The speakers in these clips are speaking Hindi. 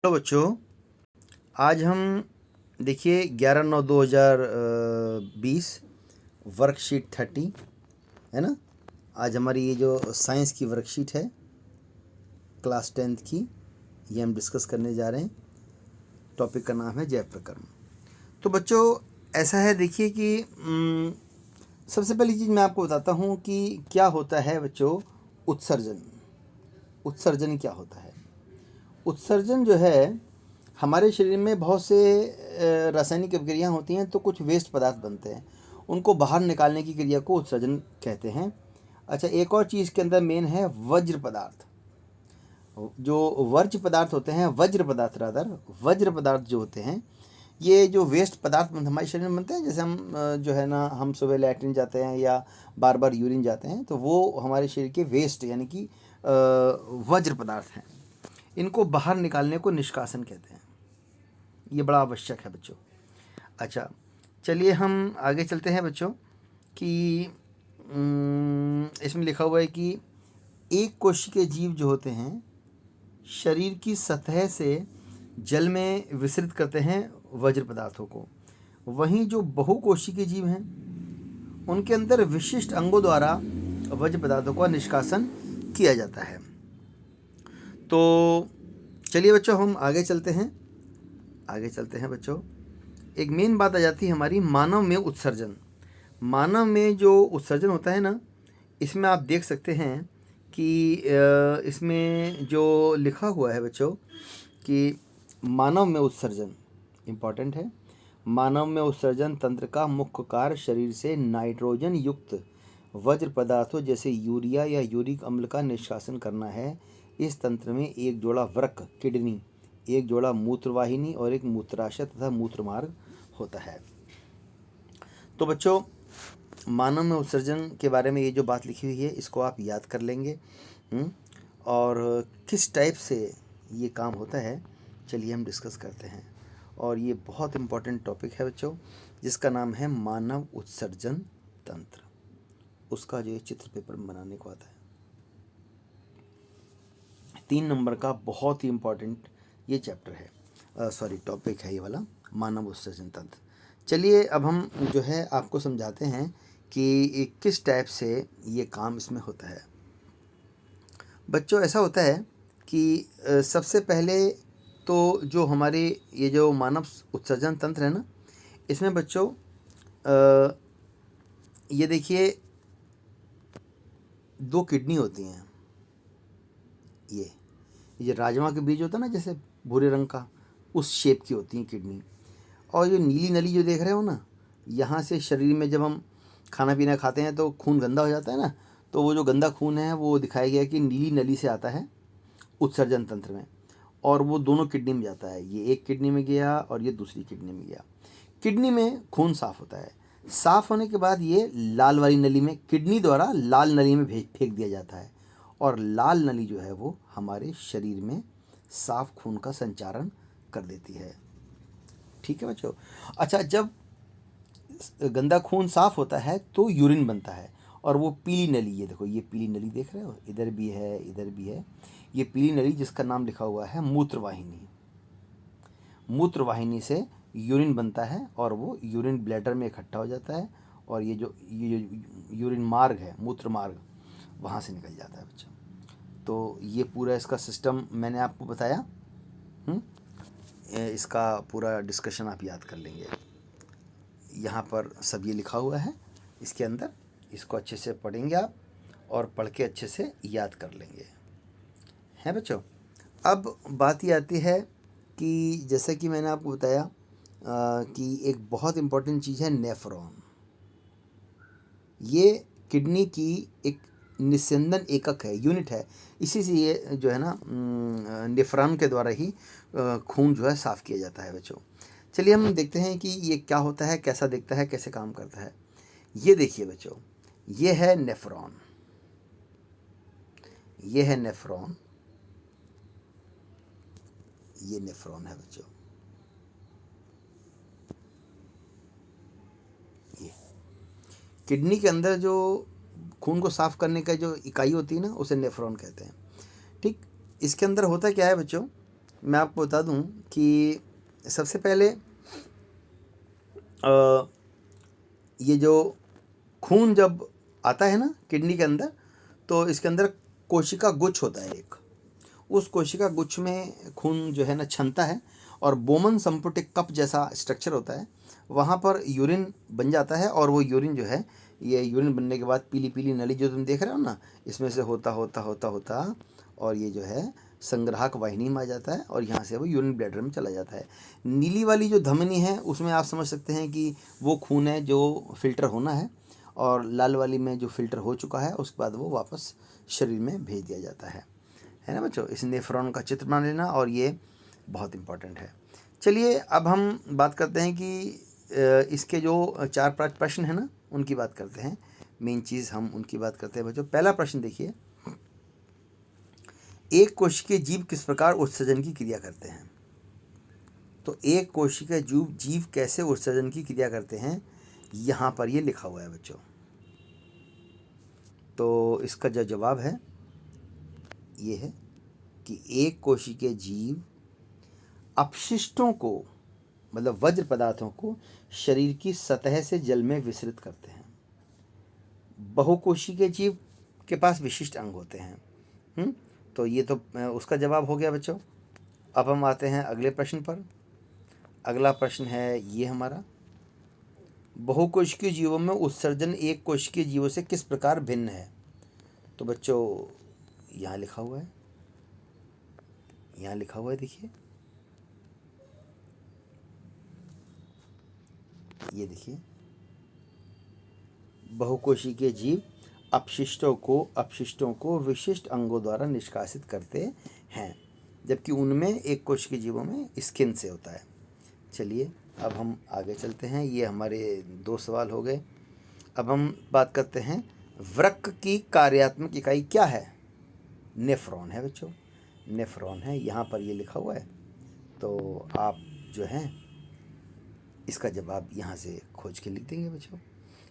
हेलो बच्चों, आज हम देखिए 11/9/2020 वर्कशीट 30 है ना। आज हमारी ये जो साइंस की वर्कशीट है क्लास 10th की, ये हम डिस्कस करने जा रहे हैं। टॉपिक का नाम है जैव प्रकरण। तो बच्चों ऐसा है, देखिए कि सबसे पहली चीज़ मैं आपको बताता हूँ कि क्या होता है बच्चों उत्सर्जन। उत्सर्जन क्या होता है? उत्सर्जन जो है, हमारे शरीर में बहुत से रासायनिक अभिक्रियाएँ होती हैं, तो कुछ वेस्ट पदार्थ बनते हैं, उनको बाहर निकालने की क्रिया को उत्सर्जन कहते हैं। अच्छा, एक और चीज़ के अंदर मेन है वज्र पदार्थ। जो वर्ज्य पदार्थ होते हैं, वज्र पदार्थ जो होते हैं, ये जो वेस्ट पदार्थ हमारे शरीर में बनते हैं, जैसे हम जो है ना, हम सुबह लैट्रिन जाते हैं या बार बार यूरिन जाते हैं, तो वो हमारे शरीर के वेस्ट यानी कि वज्र पदार्थ हैं। इनको बाहर निकालने को निष्कासन कहते हैं। ये बड़ा आवश्यक है बच्चों। अच्छा, चलिए हम आगे चलते हैं बच्चों कि इसमें लिखा हुआ है कि एक कोशिकीय जीव जो होते हैं शरीर की सतह से जल में विसरित करते हैं वज्र पदार्थों को। वहीं जो बहुकोशिकीय जीव हैं उनके अंदर विशिष्ट अंगों द्वारा वज्र पदार्थों का निष्कासन किया जाता है। तो चलिए बच्चों हम आगे चलते हैं बच्चों। एक मेन बात आ जाती है हमारी मानव में उत्सर्जन। मानव में जो उत्सर्जन होता है ना, इसमें आप देख सकते हैं कि इसमें जो लिखा हुआ है बच्चों कि मानव में उत्सर्जन इम्पॉर्टेंट है। मानव में उत्सर्जन तंत्र का मुख्य कार्य शरीर से नाइट्रोजन युक्त वज्र पदार्थों जैसे यूरिया या यूरिक अम्ल का निष्कासन करना है। इस तंत्र में एक जोड़ा वृक्क किडनी, एक जोड़ा मूत्रवाहिनी और एक मूत्राशय तथा मूत्रमार्ग होता है। तो बच्चों मानव में उत्सर्जन के बारे में ये जो बात लिखी हुई है इसको आप याद कर लेंगे। और किस टाइप से ये काम होता है चलिए हम डिस्कस करते हैं। और ये बहुत इम्पोर्टेंट टॉपिक है बच्चों, जिसका नाम है मानव उत्सर्जन तंत्र। उसका जो चित्र पेपर बनाने को आता है 3 नंबर का, बहुत ही इम्पोर्टेंट ये चैप्टर है, टॉपिक है ये वाला, मानव उत्सर्जन तंत्र। चलिए अब हम जो है आपको समझाते हैं कि किस टाइप से ये काम इसमें होता है। बच्चों ऐसा होता है कि सबसे पहले तो जो हमारे ये जो मानव उत्सर्जन तंत्र है ना, इसमें बच्चों ये देखिए 2 किडनी होती हैं। ये राजमा के बीज होता है ना, जैसे भूरे रंग का, उस शेप की होती हैं किडनी। और ये नीली नली जो देख रहे हो ना, यहाँ से शरीर में जब हम खाना पीना खाते हैं तो खून गंदा हो जाता है ना, तो वो जो गंदा खून है वो दिखाया गया कि नीली नली से आता है उत्सर्जन तंत्र में, और वो दोनों किडनी में जाता है। ये एक किडनी में गया और ये दूसरी किडनी में गया। किडनी में खून साफ होता है, साफ होने के बाद ये लाल वाली नली में, किडनी द्वारा लाल नली में फेंक दिया जाता है। और लाल नली जो है वो हमारे शरीर में साफ खून का संचारण कर देती है। ठीक है बच्चों। अच्छा, जब गंदा खून साफ होता है तो यूरिन बनता है, और वो पीली नली, ये देखो ये पीली नली देख रहे हो, इधर भी है इधर भी है, ये पीली नली जिसका नाम लिखा हुआ है मूत्रवाहिनी। मूत्रवाहिनी से यूरिन बनता है और वो यूरिन ब्लैडर में इकट्ठा हो जाता है, और ये जो यूरिन मार्ग है, मूत्र मार्ग, वहाँ से निकल जाता है बच्चा। तो ये पूरा इसका सिस्टम मैंने आपको बताया। इसका पूरा डिस्कशन आप याद कर लेंगे। यहाँ पर सब ये लिखा हुआ है इसके अंदर, इसको अच्छे से पढ़ेंगे आप और पढ़ के अच्छे से याद कर लेंगे, हैं बच्चों। अब बात ये आती है कि जैसे कि मैंने आपको बताया कि एक बहुत इम्पोर्टेंट चीज़ है नेफ्रॉन। ये किडनी की एक निस्यंदन एकक है, यूनिट है। इसी से ये जो है ना नेफ्रॉन के द्वारा ही खून जो है साफ़ किया जाता है बच्चों। चलिए हम देखते हैं कि ये क्या होता है, कैसा दिखता है, कैसे काम करता है। ये देखिए बच्चों, ये है नेफ्रॉन, ये है नेफ्रॉन, ये नेफ्रॉन है बच्चों। ये किडनी के अंदर जो खून को साफ करने का जो इकाई होती है ना, उसे नेफ्रॉन कहते हैं। ठीक, इसके अंदर होता क्या है बच्चों मैं आपको बता दूं कि सबसे पहले ये जो खून जब आता है ना किडनी के अंदर, तो इसके अंदर कोशिका गुच्छ होता है एक। उस कोशिका गुच्छ में खून जो है ना छनता है, और बोमन संपुट एक कप जैसा स्ट्रक्चर होता है, वहाँ पर यूरिन बन जाता है। और वो यूरिन जो है, ये यूरिन बनने के बाद पीली पीली नली जो तुम देख रहे हो ना, इसमें से होता होता होता होता और ये जो है संग्राहक वाहिनी में आ जाता है, और यहाँ से वो यूरिन ब्लैडर में चला जाता है। नीली वाली जो धमनी है उसमें आप समझ सकते हैं कि वो खून है जो फिल्टर होना है, और लाल वाली में जो फिल्टर हो चुका है उसके बाद वो वापस शरीर में भेज दिया जाता है ना बच्चों। इस नेफ्रॉन का चित्र बना लेना, और ये बहुत इम्पोर्टेंट है। चलिए अब हम बात करते हैं कि इसके जो 4-5 प्रश्न है ना उनकी बात करते हैं। मेन चीज़ हम उनकी बात करते हैं बच्चों। पहला प्रश्न देखिए, एक कोशिकीय जीव किस प्रकार उत्सर्जन की क्रिया करते हैं? तो एक कोशिकीय जीव कैसे उत्सर्जन की क्रिया करते हैं, यहाँ पर ये लिखा हुआ है बच्चों। तो इसका जो जवाब है ये है कि एक कोशिकीय जीव अपशिष्टों को, मतलब वज्र पदार्थों को शरीर की सतह से जल में विसरित करते हैं। बहुकोशिकीय जीव के पास विशिष्ट अंग होते हैं। तो ये तो उसका जवाब हो गया बच्चों। अब हम आते हैं अगले प्रश्न पर। अगला प्रश्न है ये हमारा, बहुकोशिकीय जीवों में उत्सर्जन एक कोशिकीय जीवों से किस प्रकार भिन्न है? तो बच्चों यहाँ लिखा हुआ है, यहाँ लिखा हुआ है, देखिए ये देखिए, बहुकोशिकीय जीव अपशिष्टों को विशिष्ट अंगों द्वारा निष्कासित करते हैं, जबकि उनमें एक कोशिकीय जीवों में स्किन से होता है। चलिए अब हम आगे चलते हैं। ये हमारे 2 सवाल हो गए। अब हम बात करते हैं वृक्क की कार्यात्मक इकाई क्या है? नेफ्रॉन है बच्चों, नेफ्रॉन है, यहाँ पर ये लिखा हुआ है। तो आप जो हैं इसका जवाब यहाँ से खोज के लिख देंगे बच्चों।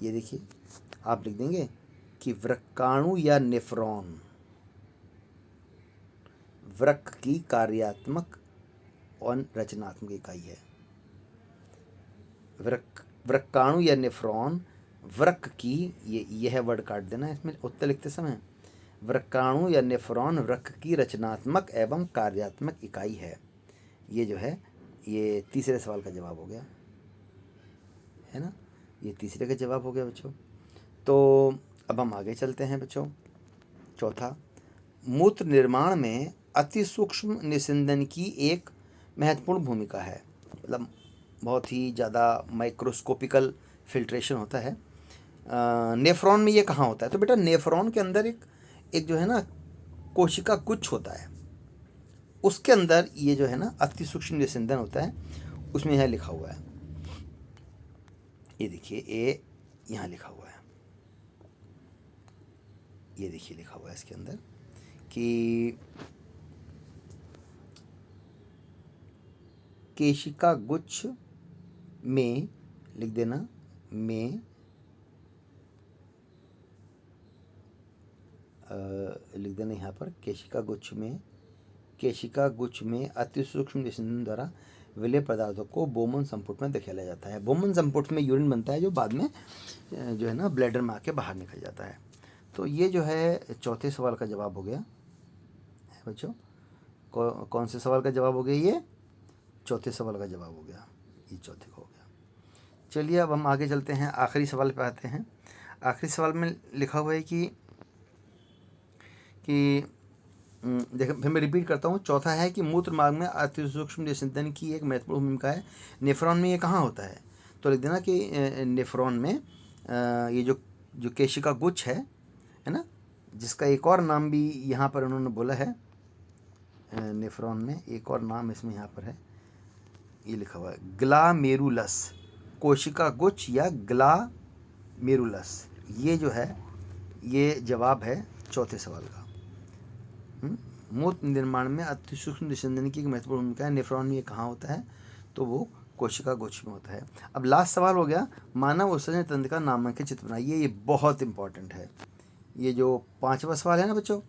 ये देखिए, आप लिख देंगे कि वृक्काणु या नेफ्रॉन वृक्क की कार्यात्मक और रचनात्मक इकाई है। वृक्काणु या नेफ्रॉन वृक्क की, यह वर्ड काट देना इसमें उत्तर लिखते समय। वृक्काणु या नेफ्रॉन वृक्क की रचनात्मक एवं कार्यात्मक इकाई है। ये जो है ये तीसरे सवाल का जवाब हो गया, है ना, ये तीसरे का जवाब हो गया बच्चों। तो अब हम आगे चलते हैं बच्चों। चौथा, मूत्र निर्माण में अति सूक्ष्म निस्यंदन की एक महत्वपूर्ण भूमिका है। मतलब बहुत ही ज़्यादा माइक्रोस्कोपिकल फिल्ट्रेशन होता है। नेफ्रॉन में ये कहाँ होता है? तो बेटा नेफ्रॉन के अंदर एक जो है ना कोशिका गुच्छ होता है, उसके अंदर ये जो है ना अति सूक्ष्म निस्यंदन होता है, उसमें यह लिखा हुआ है। ये देखिए, ये यहाँ लिखा हुआ है, ये देखिए लिखा हुआ है इसके अंदर कि केशिका गुच्छ में, लिख देना में, लिख देना यहाँ पर केशिका गुच्छ में अति सूक्ष्म निस्यंदन द्वारा विलेय पदार्थों को बोमन संपुट में धकेला जाता है। बोमन संपुट में यूरिन बनता है जो बाद में जो है ना ब्लैडर में आके बाहर निकल जाता है। तो ये जो है चौथे सवाल का जवाब हो गया है बच्चों। कौन से सवाल का जवाब हो गया? ये चौथे सवाल का जवाब हो गया, ये चौथे का हो गया। चलिए अब हम आगे चलते हैं, आखिरी सवाल पे आते हैं। आखिरी सवाल में लिखा हुआ है कि देखो फिर मैं रिपीट करता हूँ। चौथा है कि मूत्र मार्ग में अति सूक्ष्म निस्यंदन की एक महत्वपूर्ण भूमिका है। नेफ्रॉन में ये कहाँ होता है? तो लिख देना कि नेफ्रॉन में ये जो केशिका गुच्छ है ना, जिसका एक और नाम भी यहाँ पर उन्होंने बोला है। नेफ्रॉन में एक और नाम इसमें यहाँ पर है, ये लिखा हुआ है ग्लामेरुलस, कोशिका गुच्छ या ग्लामेरुलस। ये जो है ये जवाब है चौथे सवाल का। मूत्र निर्माण में अति सूक्ष्म निस्यंदन की एक महत्वपूर्ण भूमिका है। नेफ्रॉन में ये कहाँ होता है? तो वो कोशिका गुच्छ में होता है। अब लास्ट सवाल हो गया, मानव उत्सर्जन तंत्र का नामांकित चित्र बनाइए। ये बहुत इंपॉर्टेंट है। ये जो 5वां सवाल है ना बच्चों,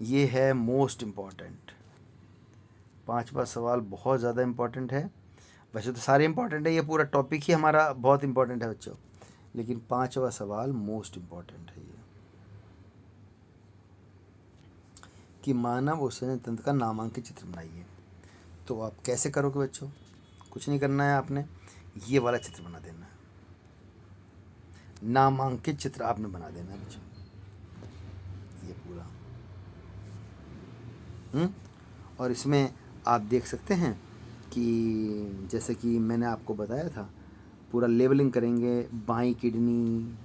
ये है मोस्ट इम्पॉर्टेंट। पांचवा सवाल बहुत ज़्यादा इम्पोर्टेंट है। वैसे तो सारे इम्पोर्टेंट है, ये पूरा टॉपिक ही हमारा बहुत इम्पोर्टेंट है बच्चों, लेकिन पांचवा सवाल मोस्ट इम्पोर्टेंट है ये, कि मानव उत्सर्जन तंत्र का नामांकित चित्र बनाइए। तो आप कैसे करोगे बच्चों? कुछ नहीं करना है, आपने ये वाला चित्र बना देना है, नामांकित चित्र आपने बना देना है बच्चों, ये पूरा। और इसमें आप देख सकते हैं कि जैसे कि मैंने आपको बताया था, पूरा लेबलिंग करेंगे। बाईं किडनी,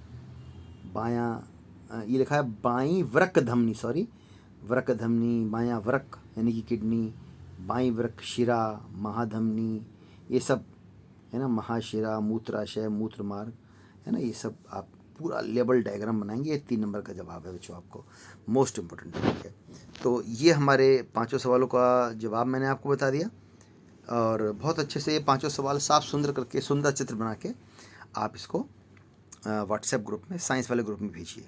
बायां, ये लिखा है बाईं वृक्क धमनी, सॉरी वृक्क धमनी, बायां वृक्क यानी कि किडनी, बाईं वृक्क शिरा, महाधमनी, ये सब है ना, महाशिरा, मूत्राशय, मूत्र मार्ग, है ना, ये सब आप पूरा लेबल डायग्राम बनाएंगे। ये 3 नंबर का जवाब है बच्चों, आपको मोस्ट इम्पोर्टेंट टॉपिक है। तो ये हमारे 5 सवालों का जवाब मैंने आपको बता दिया, और बहुत अच्छे से ये 5 सवाल साफ सुंदर करके, सुंदर चित्र बना के आप इसको व्हाट्सएप ग्रुप में, साइंस वाले ग्रुप में भेजिए।